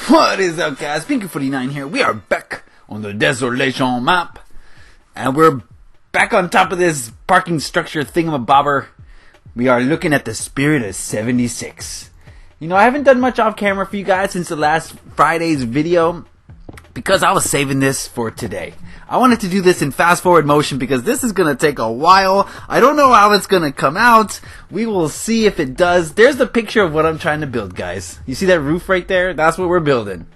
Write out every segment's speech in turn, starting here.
What is up, guys? Beancrew49 here. We are back on the Desolation map. And we're back on top of this parking structure thingamabobber. We are looking at the Spirit of 76. You know, I haven't done much off camera for you guys since the last Friday's video, because I was saving this for today. I wanted to do this in fast forward motion because this is going to take a while. I don't know how it's going to come out. We will see if it does. There's the picture of what I'm trying to build, guys. You see that roof right there? That's what we're building.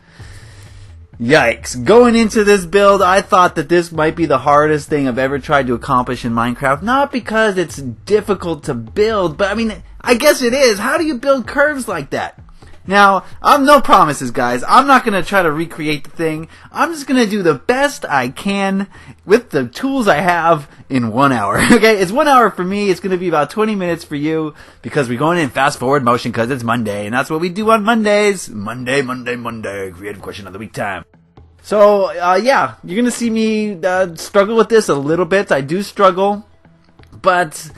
Yikes. Going into this build, I thought that this might be the hardest thing I've ever tried to accomplish in Minecraft. Not because it's difficult to build, but I mean, I guess it is. How do you build curves like that? Now, I'm no promises, guys. I'm not going to try to recreate the thing. I'm just going to do the best I can with the tools I have in 1 hour. Okay, it's 1 hour for me. It's going to be about 20 minutes for you because we're going in fast forward motion because it's Monday, and that's what we do on Mondays. Monday, creative question of the week time. So, yeah, you're going to see me struggle with this a little bit. I do struggle, but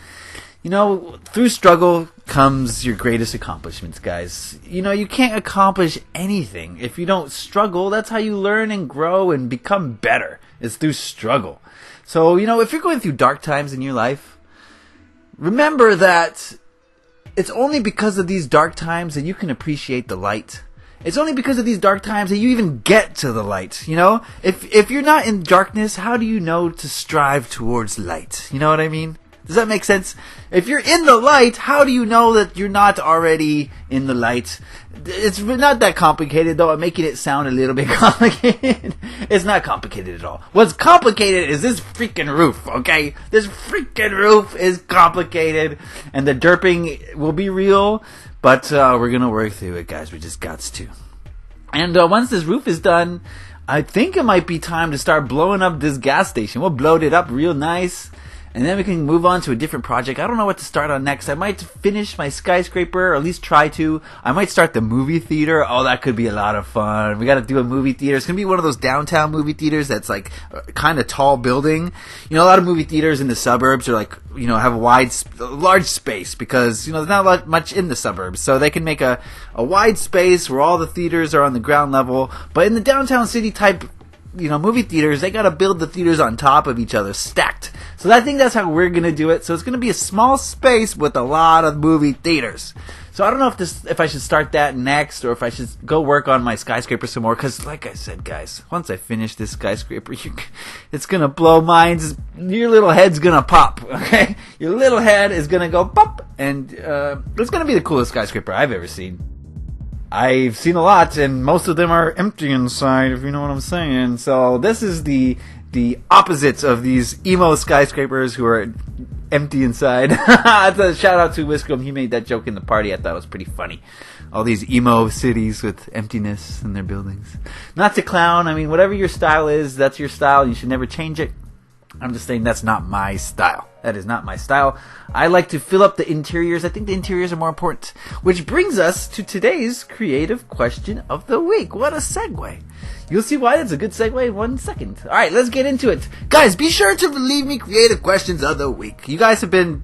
you know, through struggle comes your greatest accomplishments, guys. You know, you can't accomplish anything if you don't struggle. That's how you learn and grow and become better. It's through struggle. So, you know, if you're going through dark times in your life, remember that it's only because of these dark times that you can appreciate the light. It's only because of these dark times that you even get to the light, you know? If you're not in darkness, how do you know to strive towards light? You know what I mean? Does that make sense? If you're in the light, how do you know that you're not already in the light? It's not that complicated, though. I'm making it sound a little bit complicated. It's not complicated at all. What's complicated is this freaking roof, okay? This freaking roof is complicated, and the derping will be real, but we're going to work through it, guys. We just got to. And once this roof is done, I think it might be time to start blowing up this gas station. We'll blow it up real nice, and then we can move on to a different project. I don't know what to start on next. I might finish my skyscraper, or at least try to. I might start the movie theater. Oh, that could be a lot of fun. We got to do a movie theater. It's going to be one of those downtown movie theaters that's like kind of tall building. You know, a lot of movie theaters in the suburbs are like, you know, have a large space because, you know, there's not much in the suburbs. So they can make a wide space where all the theaters are on the ground level. But in the downtown city type, you know, movie theaters, they gotta build the theaters on top of each other, stacked. So I think that's how we're gonna do it. So it's gonna be a small space with a lot of movie theaters. So I don't know if I should start that next, or if I should go work on my skyscraper some more. Because, like I said, guys, once I finish this skyscraper, it's gonna blow minds. Your little head's gonna pop. Okay, your little head is gonna go pop, and it's gonna be the coolest skyscraper I've ever seen. I've seen a lot, and most of them are empty inside, if you know what I'm saying. So this is the opposites of these emo skyscrapers who are empty inside. That's a shout out to Wiscombe. He made that joke in the party. I thought it was pretty funny. All these emo cities with emptiness in their buildings. Not to clown. I mean, whatever your style is, that's your style. You should never change it. I'm just saying that's not my style. That is not my style. I like to fill up the interiors. I think the interiors are more important. Which brings us to today's creative question of the week. What a segue. You'll see why that's a good segue in 1 second. Alright, let's get into it. Guys, be sure to leave me creative questions of the week. You guys have been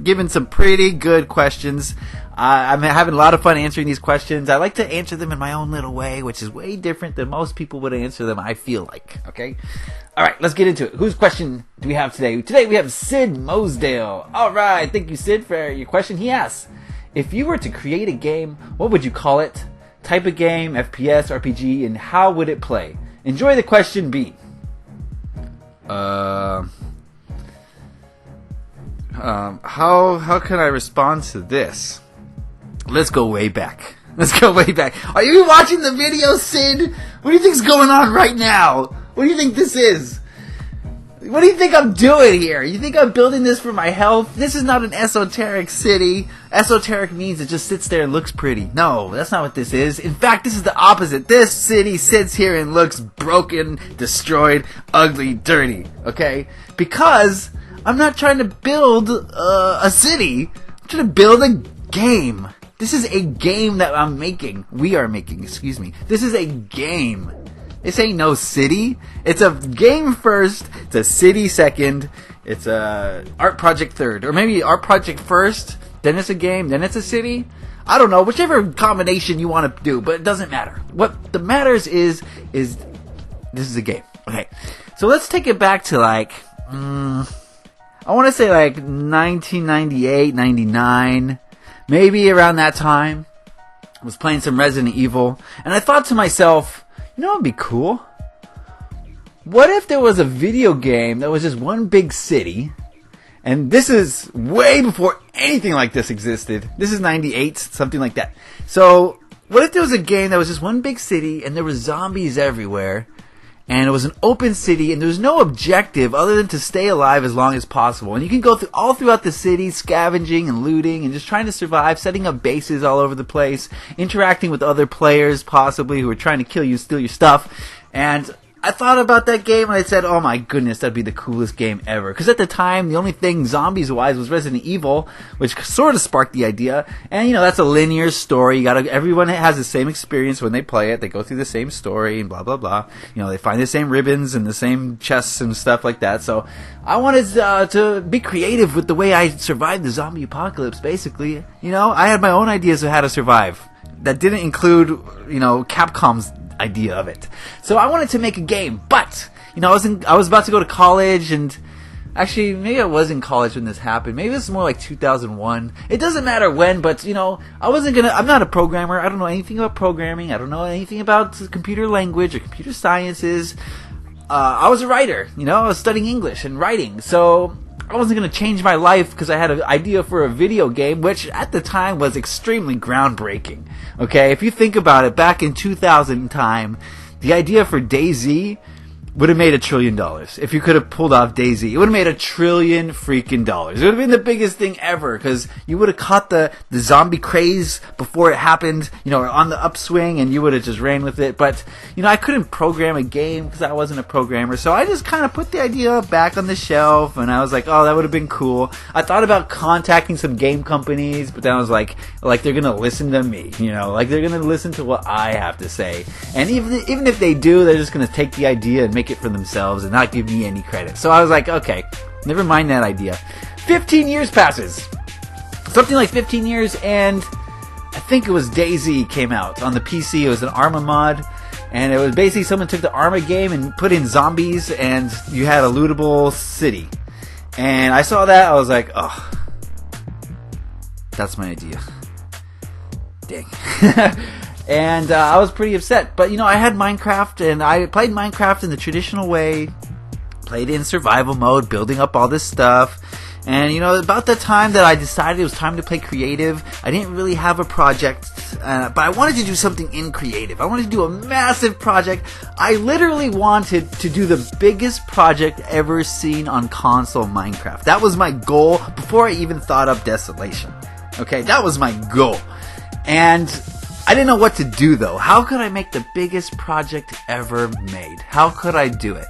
given some pretty good questions. I'm having a lot of fun answering these questions. I like to answer them in my own little way, which is way different than most people would answer them, I feel like. Okay? Alright, let's get into it. Whose question do we have today? Today we have Sid Mosdale. Alright, thank you, Sid, for your question. He asks, if you were to create a game, what would you call it? Type of game, FPS, RPG, and how would it play? Enjoy the question, B. How can I respond to this? Let's go way back. Are you watching the video, Sid? What do you think's going on right now? What do you think this is? What do you think I'm doing here? You think I'm building this for my health? This is not an esoteric city. Esoteric means it just sits there and looks pretty. No, that's not what this is. In fact, this is the opposite. This city sits here and looks broken, destroyed, ugly, dirty. Okay? Because I'm not trying to build a city. I'm trying to build a game. This is a game that I'm making. We are making, excuse me. This is a game. This ain't no city. It's a game first. It's a city second. It's a art project third. Or maybe art project first, then it's a game, then it's a city. I don't know, whichever combination you want to do, but it doesn't matter. What the matters is this is a game. Okay, so let's take it back to like, I want to say like 1998, 99, maybe around that time. I was playing some Resident Evil, and I thought to myself, you know what would be cool? What if there was a video game that was just one big city? And this is way before anything like this existed. This is 98, something like that. So, what if there was a game that was just one big city and there were zombies everywhere? And it was an open city and there was no objective other than to stay alive as long as possible. And you can go all throughout the city, scavenging and looting and just trying to survive, setting up bases all over the place, interacting with other players possibly who are trying to kill you, steal your stuff. And I thought about that game and I said, oh my goodness, that'd be the coolest game ever. Because at the time, the only thing zombies-wise was Resident Evil, which sort of sparked the idea. And, you know, that's a linear story. Everyone has the same experience when they play it. They go through the same story and blah, blah, blah. You know, they find the same ribbons and the same chests and stuff like that. So I wanted to be creative with the way I survived the zombie apocalypse, basically. You know, I had my own ideas of how to survive. That didn't include, you know, Capcom's idea of it. So I wanted to make a game, but you know, I was about to go to college, and actually maybe I was in college when this happened. Maybe this is more like 2001. It doesn't matter when, but you know, I'm not a programmer. I don't know anything about programming. I don't know anything about computer language or computer sciences. I was a writer, you know, I was studying English and writing, so I wasn't going to change my life because I had an idea for a video game, which at the time was extremely groundbreaking. Okay, if you think about it, back in 2000 time, the idea for DayZ would have made $1 trillion. If you could have pulled off DayZ, it would have made $1 trillion freaking dollars. It would have been the biggest thing ever because you would have caught the zombie craze before it happened, you know, on the upswing, and you would have just ran with it. But, you know, I couldn't program a game because I wasn't a programmer, so I just kind of put the idea back on the shelf, and I was like, oh, that would have been cool. I thought about contacting some game companies, but then I was like they're gonna listen to me, you know, like they're gonna listen to what I have to say, and even if they do, they're just gonna take the idea and make it for themselves and not give me any credit. So I was like, okay, never mind that idea. 15 years passes. Something like 15 years, and I think it was DayZ came out on the PC. It was an Arma mod, and it was basically someone took the Arma game and put in zombies, and you had a lootable city. And I saw that, I was like, oh, that's my idea. Dang. And I was pretty upset. But, you know, I had Minecraft, and I played Minecraft in the traditional way. Played in survival mode, building up all this stuff. And, you know, about the time that I decided it was time to play creative, I didn't really have a project, but I wanted to do something in creative. I wanted to do a massive project. I literally wanted to do the biggest project ever seen on console Minecraft. That was my goal before I even thought up Desolation. Okay, that was my goal. And I didn't know what to do, though. How could I make the biggest project ever made? How could I do it?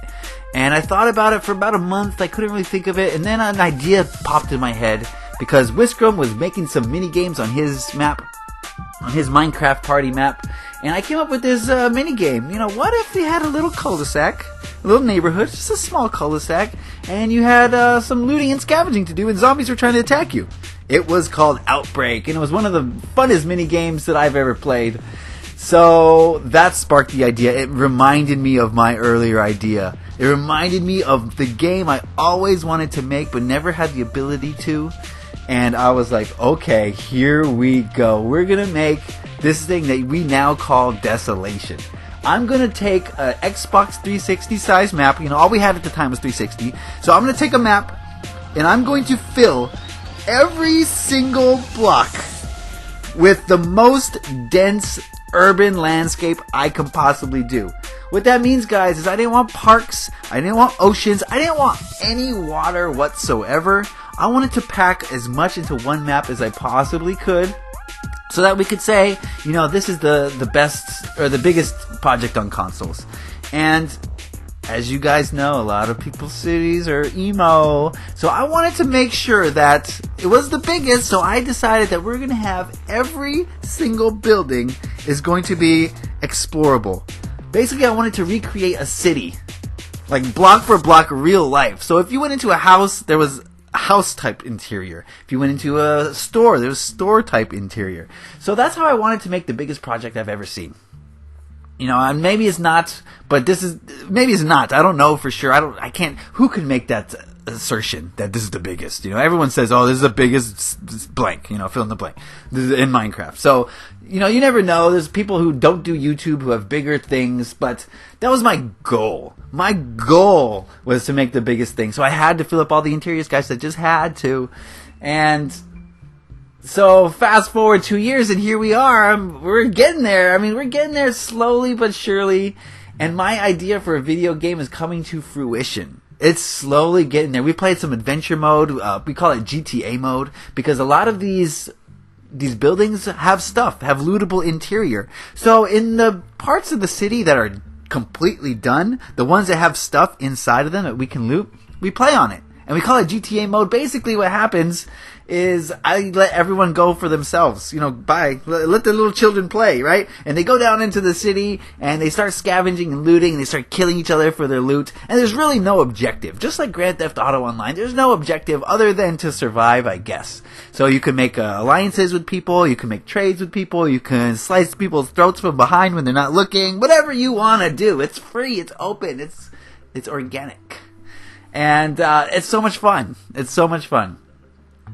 And I thought about it for about a month. I couldn't really think of it. And then an idea popped in my head because Whiskrum was making some mini games on his map, on his Minecraft party map. And I came up with this mini game. You know, what if we had a little cul-de-sac, a little neighborhood, just a small cul-de-sac, and you had some looting and scavenging to do, and zombies were trying to attack you. It was called Outbreak, and it was one of the funnest mini games that I've ever played. So that sparked the idea. It reminded me of my earlier idea. It reminded me of the game I always wanted to make but never had the ability to. And I was like, okay, here we go. We're going to make this thing that we now call Desolation. I'm going to take an Xbox 360 size map. You know, all we had at the time was 360. So I'm going to take a map and I'm going to fill every single block with the most dense urban landscape I can possibly do. What that means, guys, is I didn't want parks, I didn't want oceans, I didn't want any water whatsoever. I wanted to pack as much into one map as I possibly could so that we could say, you know, this is the best or the biggest project on consoles. And as you guys know, a lot of people's cities are emo. So I wanted to make sure that it was the biggest, so I decided that we're going to have every single building is going to be explorable. Basically, I wanted to recreate a city, like block for block, real life. So if you went into a house, there was house type interior. If you went into a store, there was store type interior. So that's how I wanted to make the biggest project I've ever seen. And maybe it's not, but maybe it's not. I don't know for sure. I can't, who can make that assertion that this is the biggest? Everyone says, oh, this is the biggest blank, fill in the blank. This is in Minecraft. So, you never know. There's people who don't do YouTube who have bigger things, but that was my goal. My goal was to make the biggest thing. So I had to fill up all the interiors, guys. I just had to. And so fast forward 2 years and here we are. We're getting there. I mean, we're getting there slowly but surely. And my idea for a video game is coming to fruition. It's slowly getting there. We played some adventure mode. We call it GTA mode because a lot of these buildings have lootable interior. So in the parts of the city that are completely done, the ones that have stuff inside of them that we can loot, we play on it. And we call it GTA mode. Basically what happens is I let everyone go for themselves. Let the little children play, right? And they go down into the city and they start scavenging and looting and they start killing each other for their loot. And there's really no objective. Just like Grand Theft Auto Online, there's no objective other than to survive, I guess. So you can make alliances with people, you can make trades with people, you can slice people's throats from behind when they're not looking. Whatever you want to do. It's free, it's open, it's organic. And it's so much fun. It's so much fun.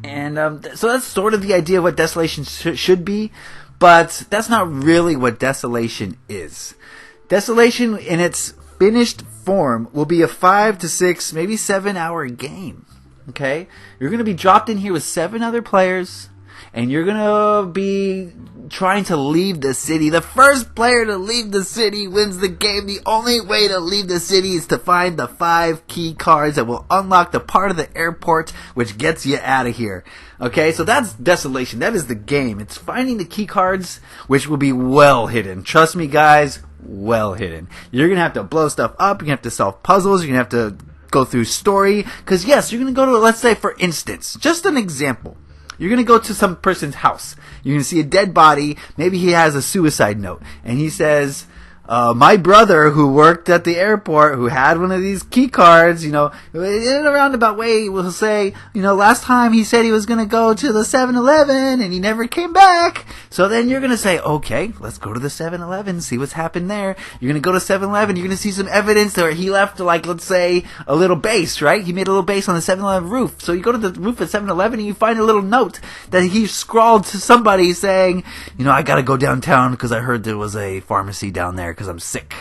And so that's sort of the idea of what Desolation should be, but that's not really what Desolation is. Desolation in its finished form will be a 5 to 6, maybe 7 hour game. Okay? You're going to be dropped in here with 7 other players, and you're going to be trying to leave the city. The first player to leave the city wins the game. The only way to leave the city is to find the 5 key cards that will unlock the part of the airport which gets you out of here. Okay, so that's Desolation. That is the game. It's finding the key cards which will be well hidden. Trust me, guys, well hidden. You're going to have to blow stuff up. You're going to have to solve puzzles. You're going to have to go through story. Because, yes, you're going to go to, let's say, for instance, just an example. You're going to go to some person's house. You're going to see a dead body. Maybe he has a suicide note. And he says, my brother who worked at the airport, who had one of these key cards, in a roundabout way, will say, last time he said he was going to go to the 7-Eleven and he never came back. So then you're going to say, okay, let's go to the 7-Eleven, see what's happened there. You're going to go to 7-Eleven, you're going to see some evidence where he left, let's say, a little base, right? He made a little base on the 7-Eleven roof. So you go to the roof at 7-Eleven and you find a little note that he scrawled to somebody saying, I got to go downtown because I heard there was a pharmacy down there because I'm sick.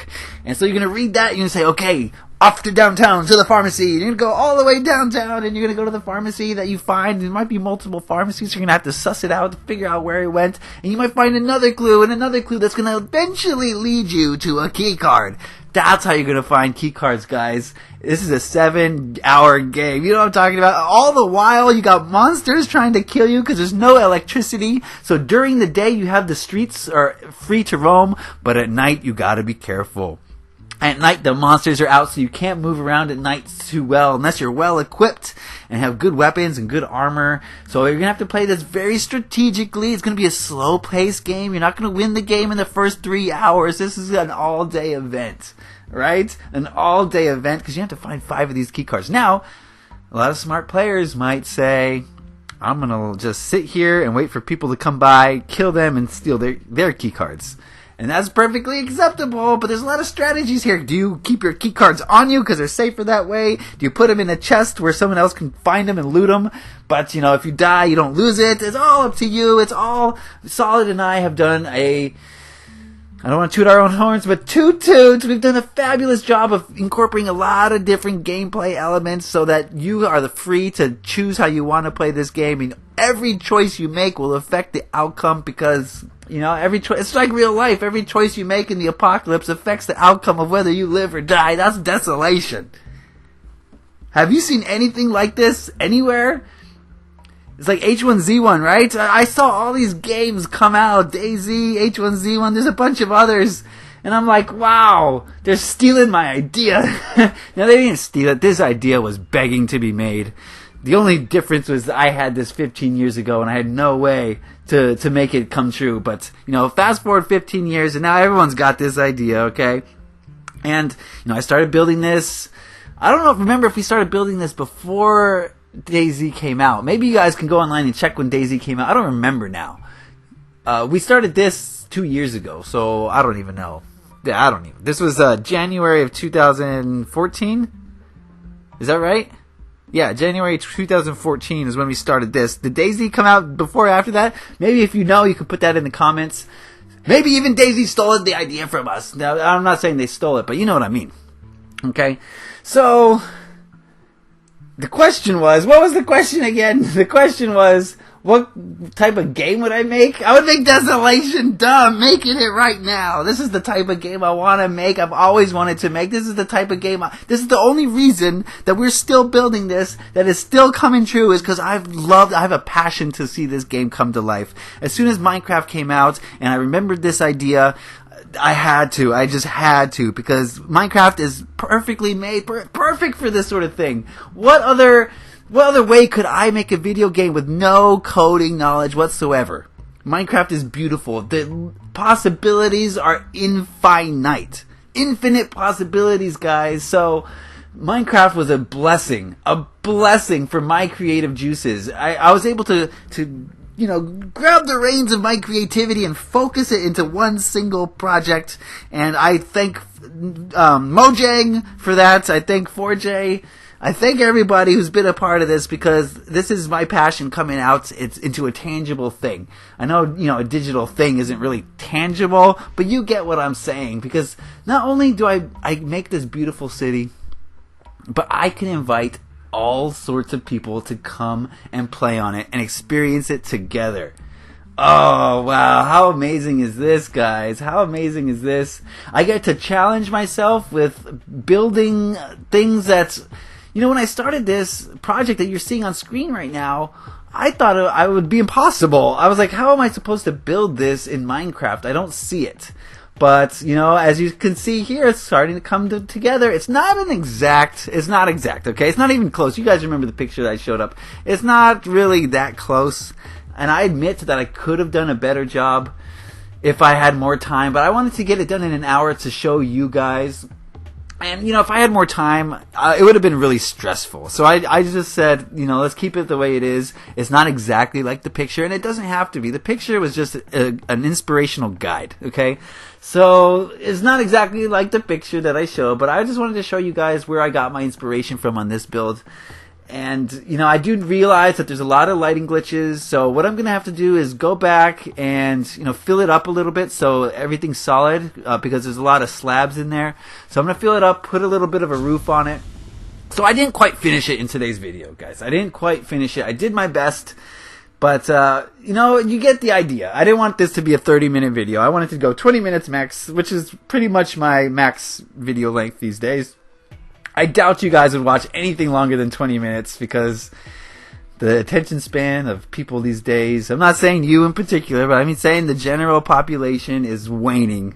And so you're going to read that, you're going to say, okay, off to downtown, to the pharmacy. You're going to go all the way downtown, and you're going to go to the pharmacy that you find. There might be multiple pharmacies, so you're going to have to suss it out, figure out where he went, and you might find another clue, and another clue that's going to eventually lead you to a key card. That's how you're going to find key cards, guys. This is a 7-hour game. You know what I'm talking about? All the while, you got monsters trying to kill you because there's no electricity. So during the day, you have the streets are free to roam, but at night, you got to be careful. At night, the monsters are out, so you can't move around at night too well unless you're well equipped and have good weapons and good armor. So you're going to have to play this very strategically. It's going to be a slow-paced game. You're not going to win the game in the first 3 hours. This is an all-day event, right? An all-day event because you have to find 5 of these key cards. Now, a lot of smart players might say, I'm going to just sit here and wait for people to come by, kill them, and steal their key cards. And that's perfectly acceptable, but there's a lot of strategies here. Do you keep your key cards on you because they're safer that way? Do you put them in a chest where someone else can find them and loot them? But, if you die, you don't lose it. It's all up to you. It's all... Solid and I have done I don't want to toot our own horns, but toot toots. We've done a fabulous job of incorporating a lot of different gameplay elements so that you are free to choose how you want to play this game. And every choice you make will affect the outcome because... every choice, it's like real life. Every choice you make in the apocalypse affects the outcome of whether you live or die. That's Desolation. Have you seen anything like this anywhere? It's like H1Z1, right? I saw all these games come out. DayZ, H1Z1, there's a bunch of others. And I'm like, wow, they're stealing my idea. Now, they didn't steal it. This idea was begging to be made. The only difference was I had this 15 years ago and I had no way to make it come true. But, fast forward 15 years and now everyone's got this idea, okay? And, I started building this. I don't remember if we started building this before DayZ came out. Maybe you guys can go online and check when DayZ came out. I don't remember now. We started this 2 years ago, so I don't even know. Yeah, I don't even. This was January of 2014. Is that right? Yeah, January 2014 is when we started this. Did DayZ come out before or after that? Maybe if you know, you can put that in the comments. Maybe even DayZ stole the idea from us. Now, I'm not saying they stole it, but you know what I mean. Okay? So, the question was, what was the question again? The question was, what type of game would I make? I would make Desolation. Duh, I'm making it right now. This is the type of game I want to make. I've always wanted to make. This is the type of game. This is the only reason that we're still building this, that is still coming true, is because I have a passion to see this game come to life. As soon as Minecraft came out, and I remembered this idea, I just had to, because Minecraft is perfectly made, perfect for this sort of thing. What other way could I make a video game with no coding knowledge whatsoever? Minecraft is beautiful. The possibilities are infinite. Infinite possibilities, guys. So, Minecraft was a blessing for my creative juices. I was able to grab the reins of my creativity and focus it into one single project. And I thank Mojang for that. I thank 4J. I thank everybody who's been a part of this, because this is my passion coming out. It's into a tangible thing. I know, a digital thing isn't really tangible, but you get what I'm saying, because not only do I make this beautiful city, but I can invite all sorts of people to come and play on it and experience it together. Oh, wow. How amazing is this, guys? How amazing is this? I get to challenge myself with building things that's... when I started this project that you're seeing on screen right now, I thought it would be impossible. I was like, how am I supposed to build this in Minecraft? I don't see it. But, as you can see here, it's starting to come together. It's not exact, okay? It's not even close. You guys remember the picture that I showed up. It's not really that close. And I admit that I could have done a better job if I had more time. But I wanted to get it done in an hour to show you guys. And, if I had more time, it would have been really stressful. So I just said, let's keep it the way it is. It's not exactly like the picture, and it doesn't have to be. The picture was just an inspirational guide, okay? So it's not exactly like the picture that I showed, but I just wanted to show you guys where I got my inspiration from on this build. And, I do realize that there's a lot of lighting glitches, so what I'm going to have to do is go back and, fill it up a little bit so everything's solid, because there's a lot of slabs in there. So I'm going to fill it up, put a little bit of a roof on it. So I didn't quite finish it in today's video, guys. I didn't quite finish it. I did my best, but, you get the idea. I didn't want this to be a 30-minute video. I wanted to go 20 minutes max, which is pretty much my max video length these days. I doubt you guys would watch anything longer than 20 minutes, because the attention span of people these days, I'm not saying you in particular, but I mean saying the general population is waning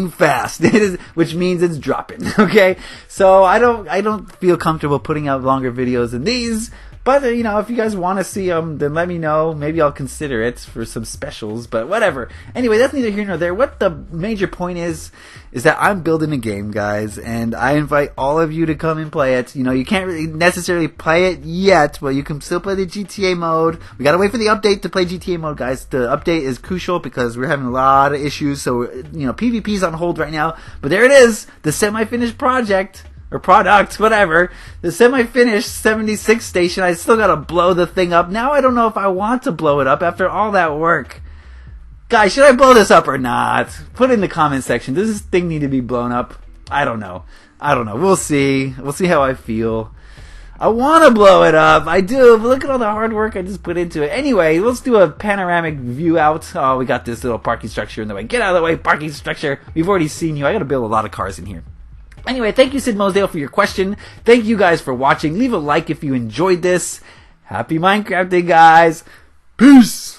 fast. It is, which means it's dropping, okay? So I don't feel comfortable putting out longer videos than these. But, if you guys want to see them, then let me know. Maybe I'll consider it for some specials, but whatever. Anyway, that's neither here nor there. What the major point is that I'm building a game, guys, and I invite all of you to come and play it. You can't really necessarily play it yet, but you can still play the GTA mode. We gotta wait for the update to play GTA mode, guys. The update is crucial because we're having a lot of issues, so, PvP's on hold right now. But there it is, the semi-finished project. Or product, whatever. The semi-finished 76 station. I still gotta blow the thing up. Now I don't know if I want to blow it up after all that work. Guys, should I blow this up or not? Put it in the comment section. Does this thing need to be blown up? I don't know. We'll see. We'll see how I feel. I want to blow it up. I do. But look at all the hard work I just put into it. Anyway, let's do a panoramic view out. Oh, we got this little parking structure in the way. Get out of the way, parking structure. We've already seen you. I gotta build a lot of cars in here. Anyway, thank you, Sid Mosdale, for your question. Thank you guys for watching. Leave a like if you enjoyed this. Happy Minecrafting, guys. Peace!